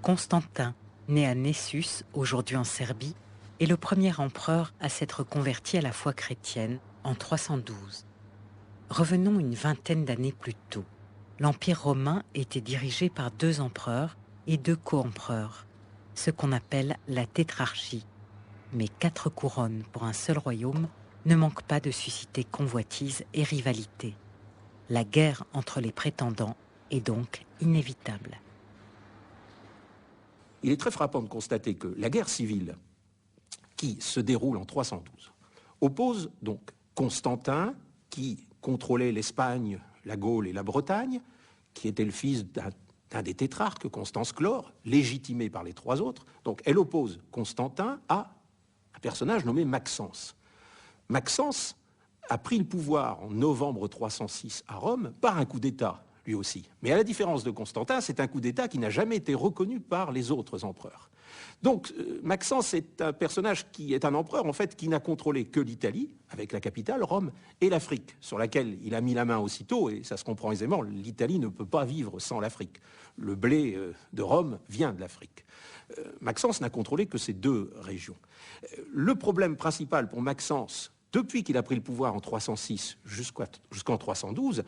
Constantin, né à Nessus, aujourd'hui en Serbie, est le premier empereur à s'être converti à la foi chrétienne en 312. Revenons une vingtaine d'années plus tôt. L'Empire romain était dirigé par 2 empereurs et 2 co-empereurs, ce qu'on appelle la tétrarchie. Mais 4 couronnes pour un seul royaume ne manquent pas de susciter convoitises et rivalités. La guerre entre les prétendants est donc inévitable. Il est très frappant de constater que la guerre civile qui se déroule en 312 oppose donc Constantin, qui contrôlait l'Espagne, la Gaule et la Bretagne, qui était le fils d'un des tétrarques, Constance Chlore, légitimé par les 3 autres. Donc elle oppose Constantin à un personnage nommé Maxence. Maxence a pris le pouvoir en novembre 306 à Rome par un coup d'État, lui aussi. Mais à la différence de Constantin, c'est un coup d'État qui n'a jamais été reconnu par les autres empereurs. Donc Maxence est un personnage qui est un empereur en fait qui n'a contrôlé que l'Italie, avec la capitale, Rome, et l'Afrique, sur laquelle il a mis la main aussitôt, et ça se comprend aisément, l'Italie ne peut pas vivre sans l'Afrique. Le blé de Rome vient de l'Afrique. Maxence n'a contrôlé que ces 2 régions. Le problème principal pour Maxence, depuis qu'il a pris le pouvoir en 306 jusqu'en 312,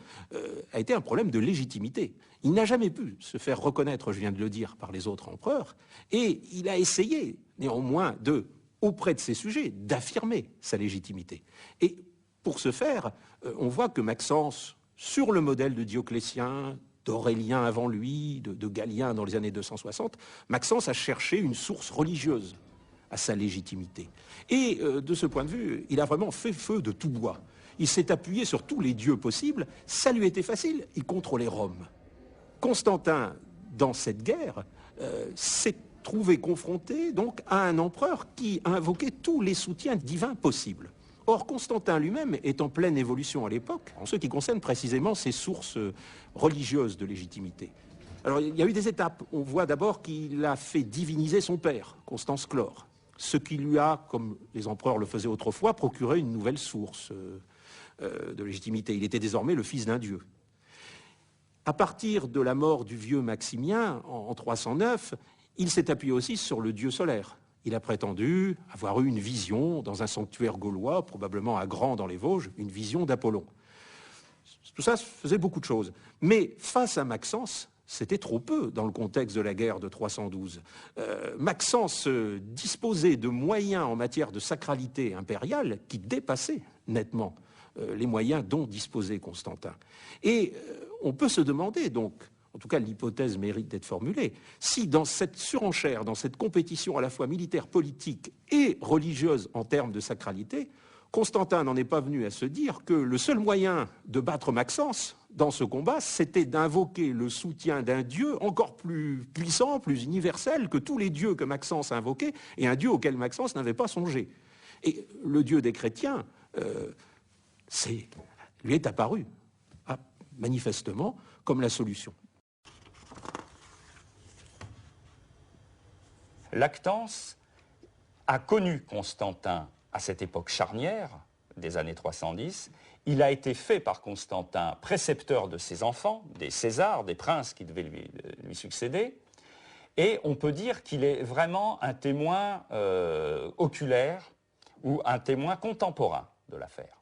a été un problème de légitimité. Il n'a jamais pu se faire reconnaître, je viens de le dire, par les autres empereurs, et il a essayé néanmoins auprès de ses sujets, d'affirmer sa légitimité. Et pour ce faire, on voit que Maxence, sur le modèle de Dioclétien, d'Aurélien avant lui, de Galien dans les années 260, Maxence a cherché une source religieuse à sa légitimité. Et de ce point de vue, il a vraiment fait feu de tout bois. Il s'est appuyé sur tous les dieux possibles, ça lui était facile, il contrôlait Rome. Constantin, dans cette guerre, s'est trouvé confronté donc à un empereur qui a invoqué tous les soutiens divins possibles. Or, Constantin lui-même est en pleine évolution à l'époque, en ce qui concerne précisément ses sources religieuses de légitimité. Alors, il y a eu des étapes. On voit d'abord qu'il a fait diviniser son père, Constance Chlore, ce qui lui a, comme les empereurs le faisaient autrefois, procuré une nouvelle source de légitimité. Il était désormais le fils d'un dieu. À partir de la mort du vieux Maximien, en 309, il s'est appuyé aussi sur le dieu solaire. Il a prétendu avoir eu une vision dans un sanctuaire gaulois, probablement à Grand dans les Vosges, une vision d'Apollon. Tout ça faisait beaucoup de choses. Mais face à Maxence, c'était trop peu dans le contexte de la guerre de 312. Maxence disposait de moyens en matière de sacralité impériale qui dépassaient nettement les moyens dont disposait Constantin. Et on peut se demander donc, en tout cas l'hypothèse mérite d'être formulée, si dans cette surenchère, dans cette compétition à la fois militaire, politique et religieuse en termes de sacralité, Constantin n'en est pas venu à se dire que le seul moyen de battre Maxence dans ce combat, c'était d'invoquer le soutien d'un dieu encore plus puissant, plus universel que tous les dieux que Maxence a invoqués, et un dieu auquel Maxence n'avait pas songé. Et le dieu des chrétiens lui est apparu, manifestement, comme la solution. Lactance a connu Constantin à cette époque charnière des années 310. Il a été fait par Constantin précepteur de ses enfants, des Césars, des princes qui devaient lui succéder. Et on peut dire qu'il est vraiment un témoin oculaire ou un témoin contemporain de l'affaire.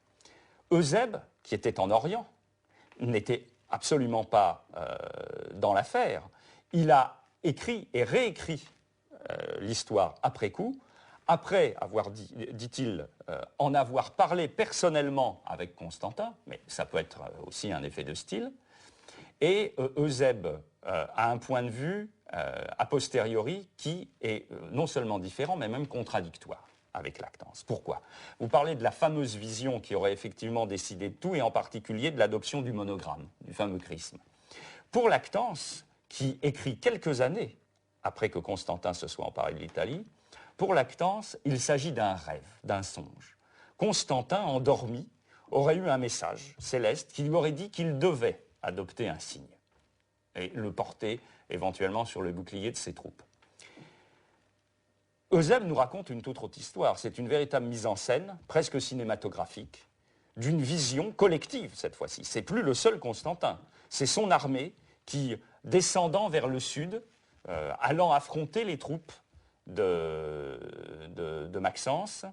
Eusèbe, qui était en Orient, n'était absolument pas dans l'affaire. Il a écrit et réécrit l'histoire après coup, après avoir, dit-il, en avoir parlé personnellement avec Constantin, mais ça peut être aussi un effet de style, et Eusèbe a un point de vue a posteriori qui est non seulement différent, mais même contradictoire avec Lactance. Pourquoi ? Vous parlez de la fameuse vision qui aurait effectivement décidé de tout, et en particulier de l'adoption du monogramme, du fameux chrisme. Pour Lactance, qui écrit quelques années après que Constantin se soit emparé de l'Italie, pour Lactance, il s'agit d'un rêve, d'un songe. Constantin, endormi, aurait eu un message céleste qui lui aurait dit qu'il devait adopter un signe et le porter éventuellement sur le bouclier de ses troupes. Eusèbe nous raconte une toute autre histoire. C'est une véritable mise en scène, presque cinématographique, d'une vision collective cette fois-ci. C'est plus le seul Constantin. C'est son armée qui, descendant vers le sud, allant affronter les troupes de Maxence,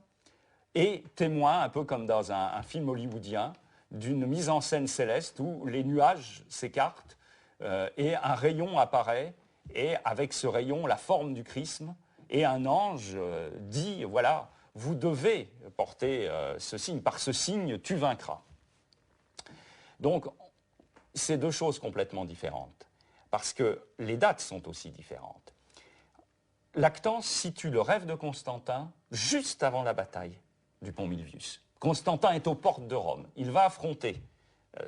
et témoin, un peu comme dans un film hollywoodien, d'une mise en scène céleste où les nuages s'écartent et un rayon apparaît, et avec ce rayon, la forme du chrisme, et un ange dit, voilà, vous devez porter ce signe, par ce signe, tu vaincras. Donc, c'est deux choses complètement différentes, parce que les dates sont aussi différentes. Lactance situe le rêve de Constantin juste avant la bataille du pont Milvius. Constantin est aux portes de Rome. Il va affronter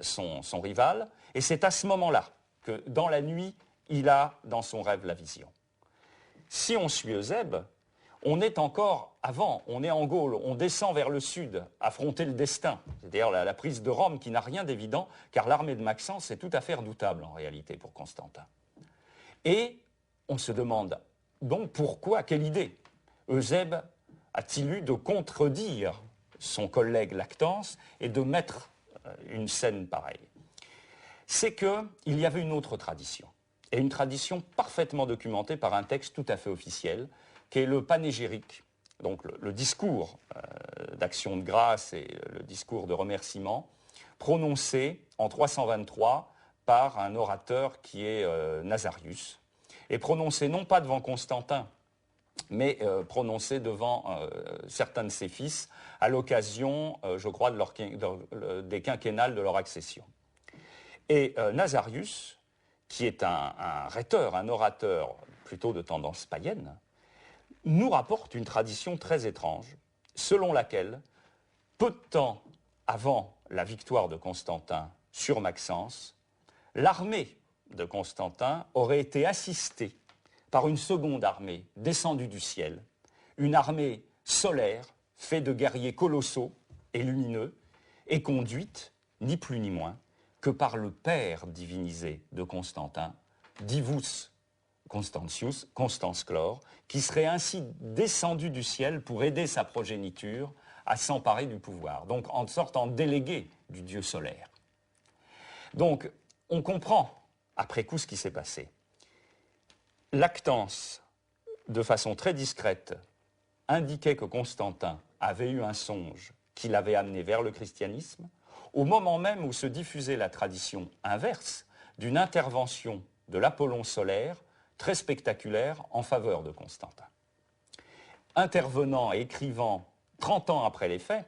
son rival, et c'est à ce moment-là que, dans la nuit, il a dans son rêve la vision. Si on suit Eusèbe, on est encore avant, on est en Gaule, on descend vers le sud, affronter le destin, c'est-à-dire la prise de Rome qui n'a rien d'évident, car l'armée de Maxence est tout à fait redoutable en réalité pour Constantin. Et on se demande donc pourquoi, quelle idée Eusèbe a-t-il eu de contredire son collègue Lactance et de mettre une scène pareille? C'est qu'il y avait une autre tradition, et une tradition parfaitement documentée par un texte tout à fait officiel, qui est le panégyrique, donc le discours d'action de grâce et le discours de remerciement, prononcé en 323 par un orateur qui est Nazarius, et prononcé non pas devant Constantin, mais prononcé devant certains de ses fils à l'occasion, je crois, des quinquennales de leur accession. Et Nazarius, qui est un rhéteur, un orateur plutôt de tendance païenne, nous rapporte une tradition très étrange, selon laquelle, peu de temps avant la victoire de Constantin sur Maxence, l'armée de Constantin aurait été assistée par une seconde armée descendue du ciel, une armée solaire, faite de guerriers colossaux et lumineux, et conduite, ni plus ni moins, que par le père divinisé de Constantin, Divus Constantius, Constance Chlore, qui serait ainsi descendu du ciel pour aider sa progéniture à s'emparer du pouvoir, donc en sorte en délégué du dieu solaire. Donc, on comprend, après coup, ce qui s'est passé. Lactance, de façon très discrète, indiquait que Constantin avait eu un songe qui l'avait amené vers le christianisme, au moment même où se diffusait la tradition inverse d'une intervention de l'Apollon solaire très spectaculaire en faveur de Constantin. Intervenant et écrivant 30 ans après les faits,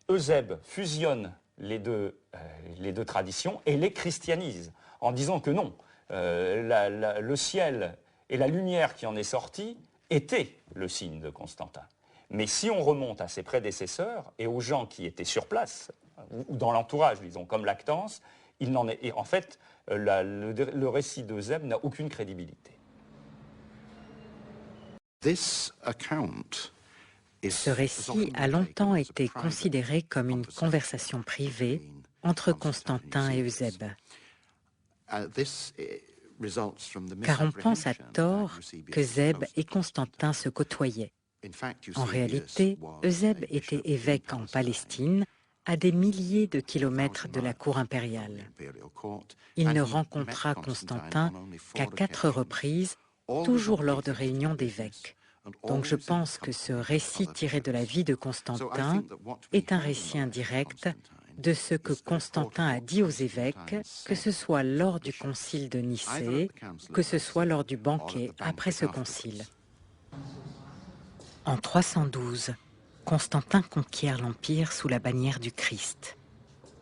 Eusèbe fusionne les deux traditions et les christianise, en disant que non, le ciel et la lumière qui en est sortie étaient le signe de Constantin. Mais si on remonte à ses prédécesseurs et aux gens qui étaient sur place, ou dans l'entourage, disons, comme Lactance, il n'en est, et en fait, le récit d'Eusèbe n'a aucune crédibilité. Ce récit a longtemps été considéré comme une conversation privée entre Constantin et Eusèbe. Car on pense à tort qu'Eusèbe et Constantin se côtoyaient. En réalité, Eusèbe était évêque en Palestine, à des milliers de kilomètres de la cour impériale. Il ne rencontra Constantin qu'à 4 reprises, toujours lors de réunions d'évêques. Donc je pense que ce récit tiré de la vie de Constantin est un récit indirect de ce que Constantin a dit aux évêques, que ce soit lors du concile de Nicée, que ce soit lors du banquet après ce concile. En 312, Constantin conquiert l'Empire sous la bannière du Christ.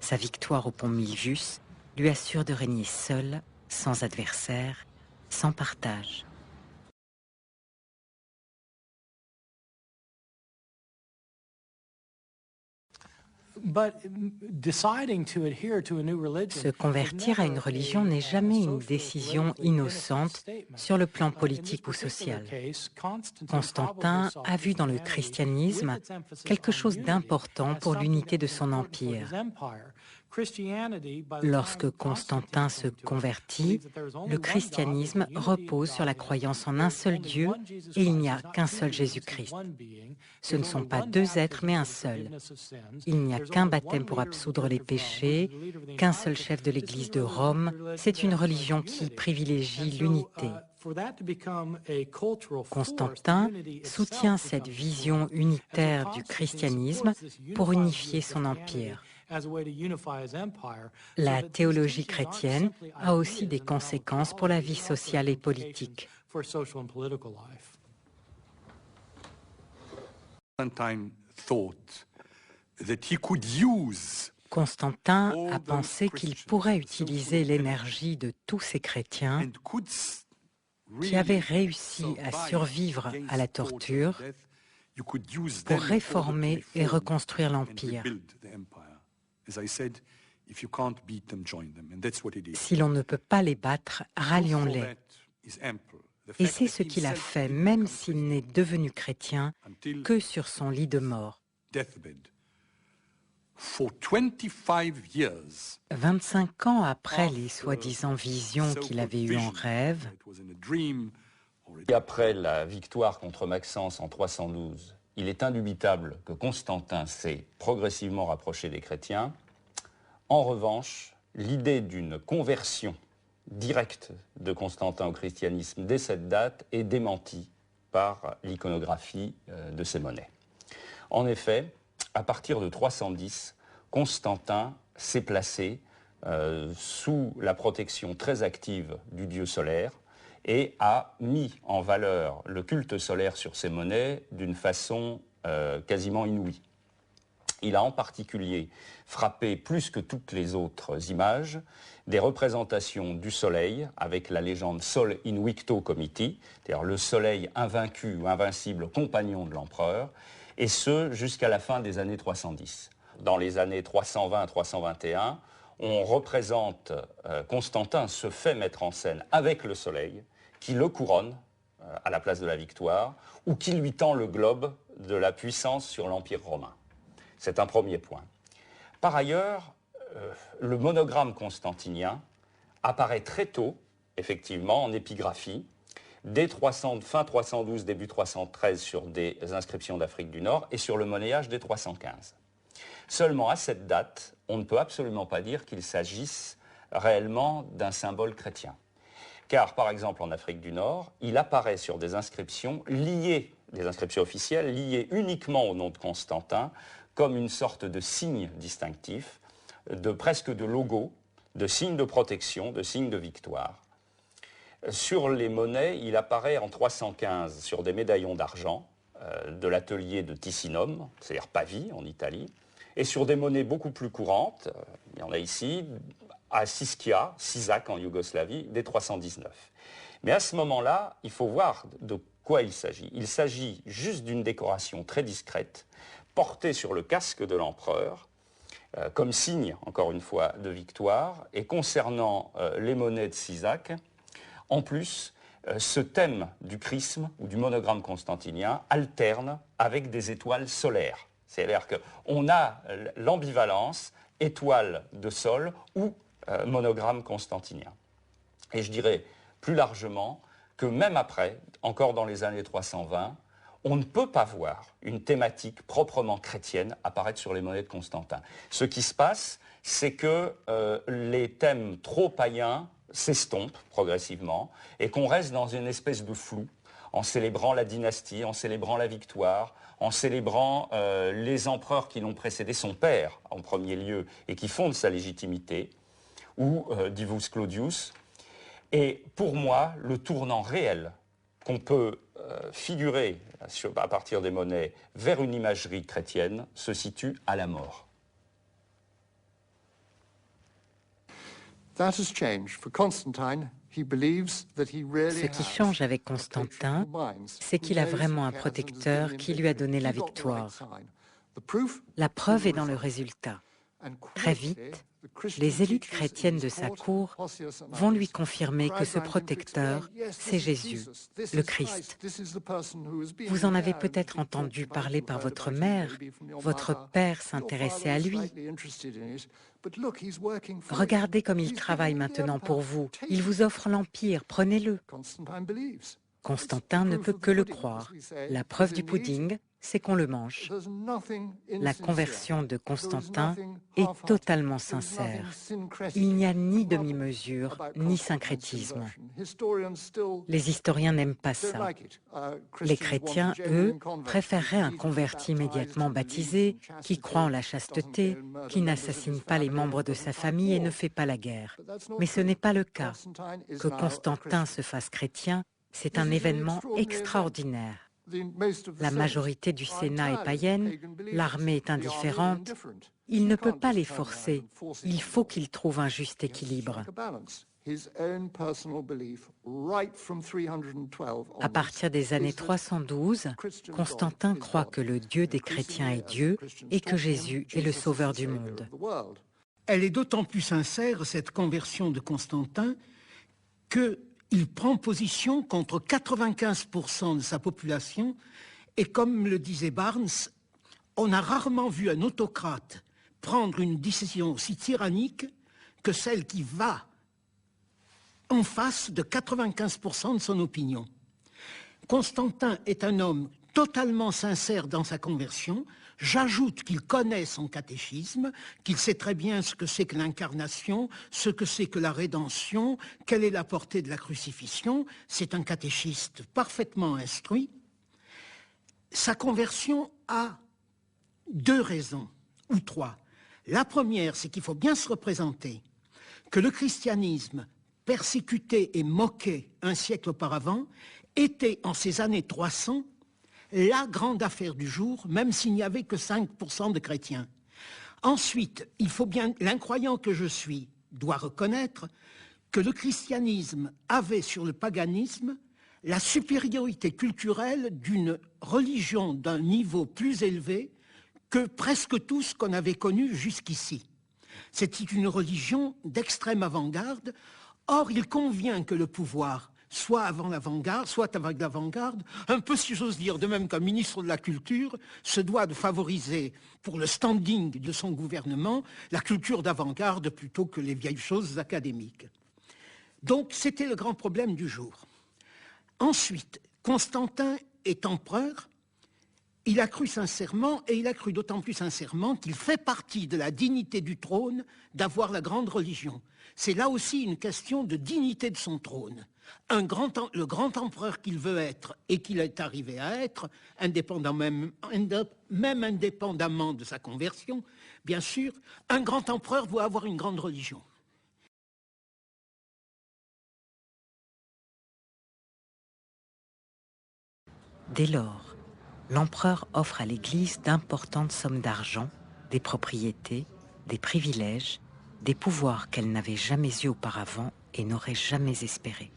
Sa victoire au pont Milvius lui assure de régner seul, sans adversaire, sans partage. Se convertir à une religion n'est jamais une décision innocente sur le plan politique ou social. Constantin a vu dans le christianisme quelque chose d'important pour l'unité de son empire. Lorsque Constantin se convertit, le christianisme repose sur la croyance en un seul Dieu et il n'y a qu'un seul Jésus-Christ. Ce ne sont pas deux êtres mais un seul. Il n'y a qu'un baptême pour absoudre les péchés, qu'un seul chef de l'Église de Rome. C'est une religion qui privilégie l'unité. Constantin soutient cette vision unitaire du christianisme pour unifier son empire. La théologie chrétienne a aussi des conséquences pour la vie sociale et politique. Constantin a pensé qu'il pourrait utiliser l'énergie de tous ces chrétiens qui avaient réussi à survivre à la torture pour réformer et reconstruire l'Empire. Si l'on ne peut pas les battre, rallions-les. Et c'est ce qu'il a fait, même s'il n'est devenu chrétien que sur son lit de mort. 25 ans après les soi-disant visions qu'il avait eues en rêve, et après la victoire contre Maxence en 312, il est indubitable que Constantin s'est progressivement rapproché des chrétiens. En revanche, l'idée d'une conversion directe de Constantin au christianisme dès cette date est démentie par l'iconographie de ces monnaies. En effet, à partir de 310, Constantin s'est placé sous la protection très active du dieu solaire et a mis en valeur le culte solaire sur ces monnaies d'une façon quasiment inouïe. Il a en particulier frappé plus que toutes les autres images des représentations du soleil avec la légende Sol Invicto Comiti, c'est-à-dire le soleil invaincu ou invincible compagnon de l'empereur, et ce jusqu'à la fin des années 310. Dans les années 320-321, on représente Constantin se fait mettre en scène avec le soleil qui le couronne à la place de la victoire ou qui lui tend le globe de la puissance sur l'Empire romain. C'est un premier point. Par ailleurs, le monogramme constantinien apparaît très tôt, effectivement, en épigraphie, dès fin 312, début 313 sur des inscriptions d'Afrique du Nord et sur le monnayage dès 315. Seulement, à cette date, on ne peut absolument pas dire qu'il s'agisse réellement d'un symbole chrétien. Car, par exemple, en Afrique du Nord, il apparaît sur des inscriptions liées, des inscriptions officielles, liées uniquement au nom de Constantin, comme une sorte de signe distinctif, presque de logo, de signe de protection, de signe de victoire. Sur les monnaies, il apparaît en 315 sur des médaillons d'argent de l'atelier de Ticinum, c'est-à-dire Pavie en Italie, et sur des monnaies beaucoup plus courantes, il y en a ici, à Siskija, Sisak en Yougoslavie, dès 319. Mais à ce moment-là, il faut voir de quoi il s'agit. Il s'agit juste d'une décoration très discrète, portée sur le casque de l'empereur, comme signe, encore une fois, de victoire. Et concernant les monnaies de Sisak, en plus, ce thème du chrisme ou du monogramme constantinien alterne avec des étoiles solaires. C'est-à-dire qu'on a l'ambivalence étoile de sol ou monogramme constantinien. Et je dirais plus largement que même après, encore dans les années 320, on ne peut pas voir une thématique proprement chrétienne apparaître sur les monnaies de Constantin. Ce qui se passe, c'est que les thèmes trop païens s'estompent progressivement et qu'on reste dans une espèce de flou en célébrant la dynastie, en célébrant la victoire, en célébrant les empereurs qui l'ont précédé, son père en premier lieu, et qui fondent sa légitimité, ou Divus Claudius. Et pour moi, le tournant réel qu'on peut figurer à partir des monnaies vers une imagerie chrétienne se situe à la mort. Ce qui change avec Constantin, c'est qu'il a vraiment un protecteur qui lui a donné la victoire. La preuve est dans le résultat. Très vite, les élites chrétiennes de sa cour vont lui confirmer que ce protecteur, c'est Jésus, le Christ. Vous en avez peut-être entendu parler par votre mère, votre père s'intéressait à lui. Regardez comme il travaille maintenant pour vous. Il vous offre l'Empire, prenez-le. Constantin ne peut que le croire. La preuve du pudding, c'est qu'on le mange. La conversion de Constantin est totalement sincère. Il n'y a ni demi-mesure, ni syncrétisme. Les historiens n'aiment pas ça. Les chrétiens, eux, préféreraient un converti immédiatement baptisé, qui croit en la chasteté, qui n'assassine pas les membres de sa famille et ne fait pas la guerre. Mais ce n'est pas le cas. Que Constantin se fasse chrétien, c'est un événement extraordinaire. La majorité du Sénat est païenne, l'armée est indifférente. Il ne peut pas les forcer. Il faut qu'il trouve un juste équilibre. À partir des années 312, Constantin croit que le Dieu des chrétiens est Dieu et que Jésus est le sauveur du monde. Elle est d'autant plus sincère, cette conversion de Constantin, qu'il prend position contre 95% de sa population et comme le disait Barnes, on a rarement vu un autocrate prendre une décision aussi tyrannique que celle qui va en face de 95% de son opinion. Constantin est un homme totalement sincère dans sa conversion. J'ajoute qu'il connaît son catéchisme, qu'il sait très bien ce que c'est que l'incarnation, ce que c'est que la rédemption, quelle est la portée de la crucifixion. C'est un catéchiste parfaitement instruit. Sa conversion a deux raisons, ou trois. La première, c'est qu'il faut bien se représenter que le christianisme, persécuté et moqué un siècle auparavant, était en ces années 300 la grande affaire du jour, même s'il n'y avait que 5% de chrétiens. Ensuite, il faut bien, l'incroyant que je suis doit reconnaître que le christianisme avait sur le paganisme la supériorité culturelle d'une religion d'un niveau plus élevé que presque tout ce qu'on avait connu jusqu'ici. C'était une religion d'extrême avant-garde. Or, il convient que le pouvoir soit avant l'avant-garde, soit avec l'avant-garde, un peu, si j'ose dire, de même qu'un ministre de la Culture se doit de favoriser, pour le standing de son gouvernement, la culture d'avant-garde plutôt que les vieilles choses académiques. Donc, c'était le grand problème du jour. Ensuite, Constantin est empereur, il a cru sincèrement, et il a cru d'autant plus sincèrement qu'il fait partie de la dignité du trône d'avoir la grande religion. C'est là aussi une question de dignité de son trône. Le grand empereur qu'il veut être et qu'il est arrivé à être, même indépendamment de sa conversion, bien sûr, un grand empereur doit avoir une grande religion. Dès lors, l'empereur offre à l'Église d'importantes sommes d'argent, des propriétés, des privilèges, des pouvoirs qu'elle n'avait jamais eus auparavant et n'aurait jamais espérés.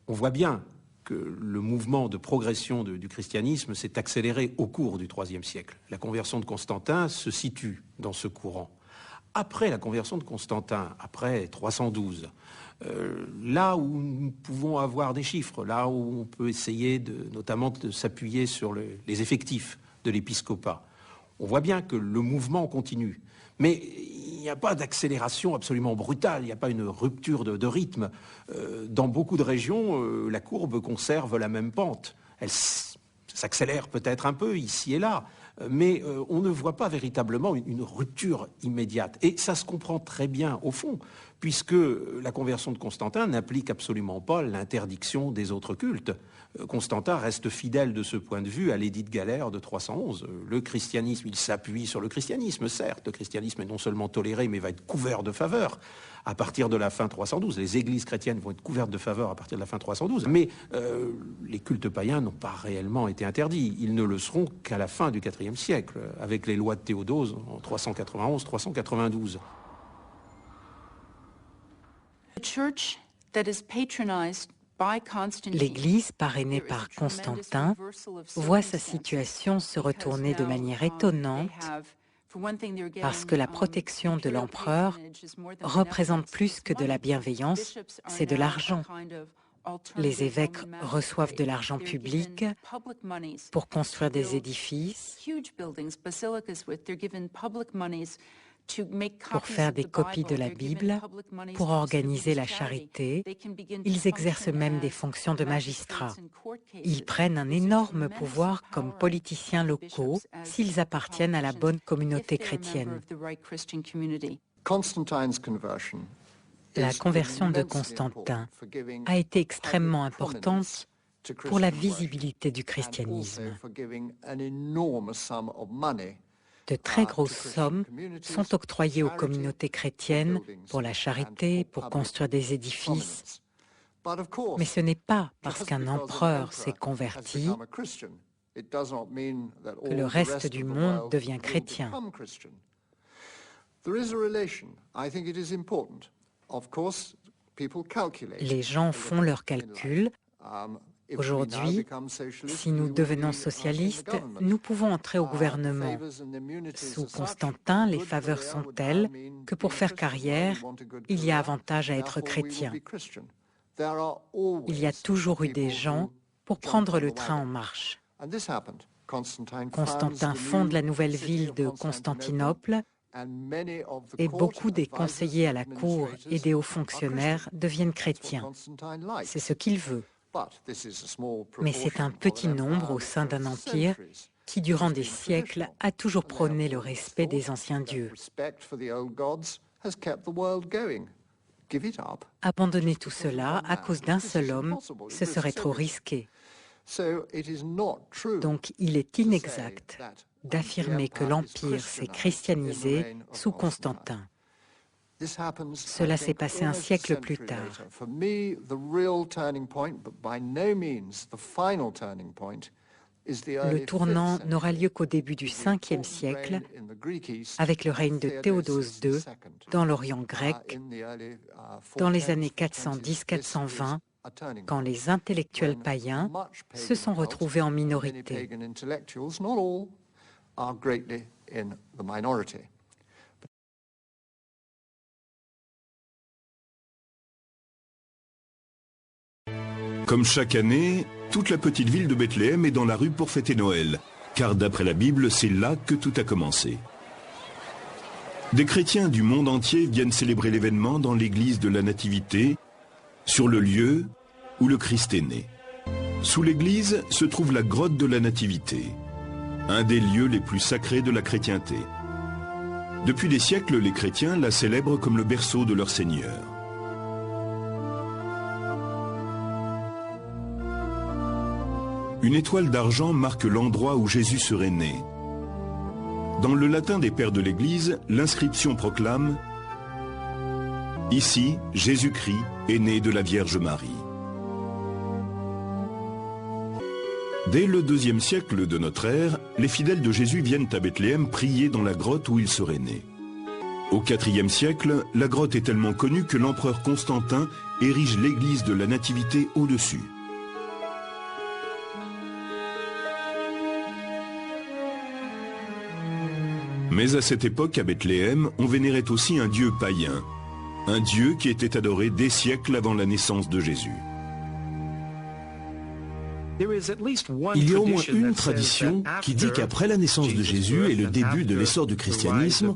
On voit bien que le mouvement de progression du christianisme s'est accéléré au cours du IIIe siècle. La conversion de Constantin se situe dans ce courant. Après la conversion de Constantin, après 312, là où nous pouvons avoir des chiffres, là où on peut essayer notamment de s'appuyer sur les effectifs de l'épiscopat, on voit bien que le mouvement continue. Mais il n'y a pas d'accélération absolument brutale, il n'y a pas une rupture de rythme. Dans beaucoup de régions, la courbe conserve la même pente. Elle s'accélère peut-être un peu ici et là, mais on ne voit pas véritablement une rupture immédiate. Et ça se comprend très bien au fond, puisque la conversion de Constantin n'applique absolument pas l'interdiction des autres cultes. Constantin reste fidèle de ce point de vue à l'édit de Galère de 311. Le christianisme, il s'appuie sur le christianisme, certes. Le christianisme est non seulement toléré, mais va être couvert de faveurs à partir de la fin 312. Les églises chrétiennes vont être couvertes de faveurs à partir de la fin 312. Mais les cultes païens n'ont pas réellement été interdits. Ils ne le seront qu'à la fin du IVe siècle, avec les lois de Théodose en 391-392. L'Église, parrainée par Constantin, voit sa situation se retourner de manière étonnante parce que la protection de l'empereur représente plus que de la bienveillance, c'est de l'argent. Les évêques reçoivent de l'argent public pour construire des édifices, pour faire des copies de la Bible, pour organiser la charité. Ils exercent même des fonctions de magistrats. Ils prennent un énorme pouvoir comme politiciens locaux s'ils appartiennent à la bonne communauté chrétienne. La conversion de Constantin a été extrêmement importante pour la visibilité du christianisme. De très grosses sommes sont octroyées aux communautés chrétiennes pour la charité, pour construire des édifices. Mais ce n'est pas parce qu'un empereur s'est converti que le reste du monde devient chrétien. Les gens font leurs calculs. Aujourd'hui, si nous devenons socialistes, nous pouvons entrer au gouvernement. Sous Constantin, les faveurs sont telles que pour faire carrière, il y a avantage à être chrétien. Il y a toujours eu des gens pour prendre le train en marche. Constantin fonde la nouvelle ville de Constantinople et beaucoup des conseillers à la cour et des hauts fonctionnaires deviennent chrétiens. C'est ce qu'il veut. Mais c'est un petit nombre au sein d'un empire qui, durant des siècles, a toujours prôné le respect des anciens dieux. Abandonner tout cela à cause d'un seul homme, ce serait trop risqué. Donc il est inexact d'affirmer que l'Empire s'est christianisé sous Constantin. Cela s'est passé un siècle plus tard. Le tournant n'aura lieu qu'au début du 5e siècle, avec le règne de Théodose II dans l'Orient grec, dans les années 410-420, quand les intellectuels païens se sont retrouvés en minorité. Comme chaque année, toute la petite ville de Bethléem est dans la rue pour fêter Noël, car d'après la Bible, c'est là que tout a commencé. Des chrétiens du monde entier viennent célébrer l'événement dans l'église de la Nativité, sur le lieu où le Christ est né. Sous l'église se trouve la grotte de la Nativité, un des lieux les plus sacrés de la chrétienté. Depuis des siècles, les chrétiens la célèbrent comme le berceau de leur Seigneur. Une étoile d'argent marque l'endroit où Jésus serait né. Dans le latin des pères de l'Église, l'inscription proclame « Ici, Jésus-Christ est né de la Vierge Marie ». Dès le IIe siècle de notre ère, les fidèles de Jésus viennent à Bethléem prier dans la grotte où il serait né. Au IVe siècle, la grotte est tellement connue que l'empereur Constantin érige l'église de la Nativité au-dessus. Mais à cette époque, à Bethléem, on vénérait aussi un dieu païen, un dieu qui était adoré des siècles avant la naissance de Jésus. Il y a au moins une tradition qui dit qu'après la naissance de Jésus et le début de l'essor du christianisme,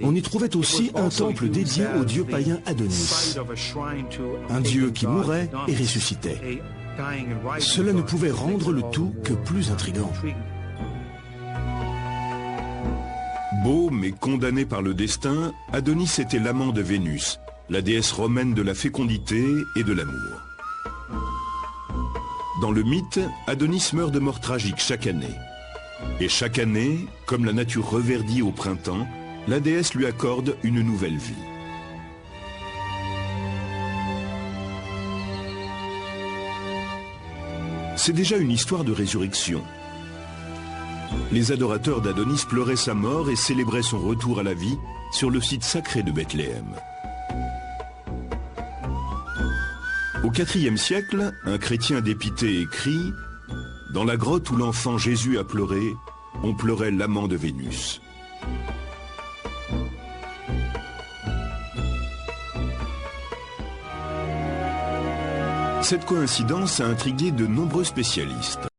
on y trouvait aussi un temple dédié au dieu païen Adonis, un dieu qui mourait et ressuscitait. Cela ne pouvait rendre le tout que plus intrigant. Beau mais condamné par le destin, Adonis était l'amant de Vénus, la déesse romaine de la fécondité et de l'amour. Dans le mythe, Adonis meurt de mort tragique chaque année. Et chaque année, comme la nature reverdit au printemps, la déesse lui accorde une nouvelle vie. C'est déjà une histoire de résurrection. Les adorateurs d'Adonis pleuraient sa mort et célébraient son retour à la vie sur le site sacré de Bethléem. Au IVe siècle, un chrétien dépité écrit « Dans la grotte où l'enfant Jésus a pleuré, on pleurait l'amant de Vénus ». Cette coïncidence a intrigué de nombreux spécialistes.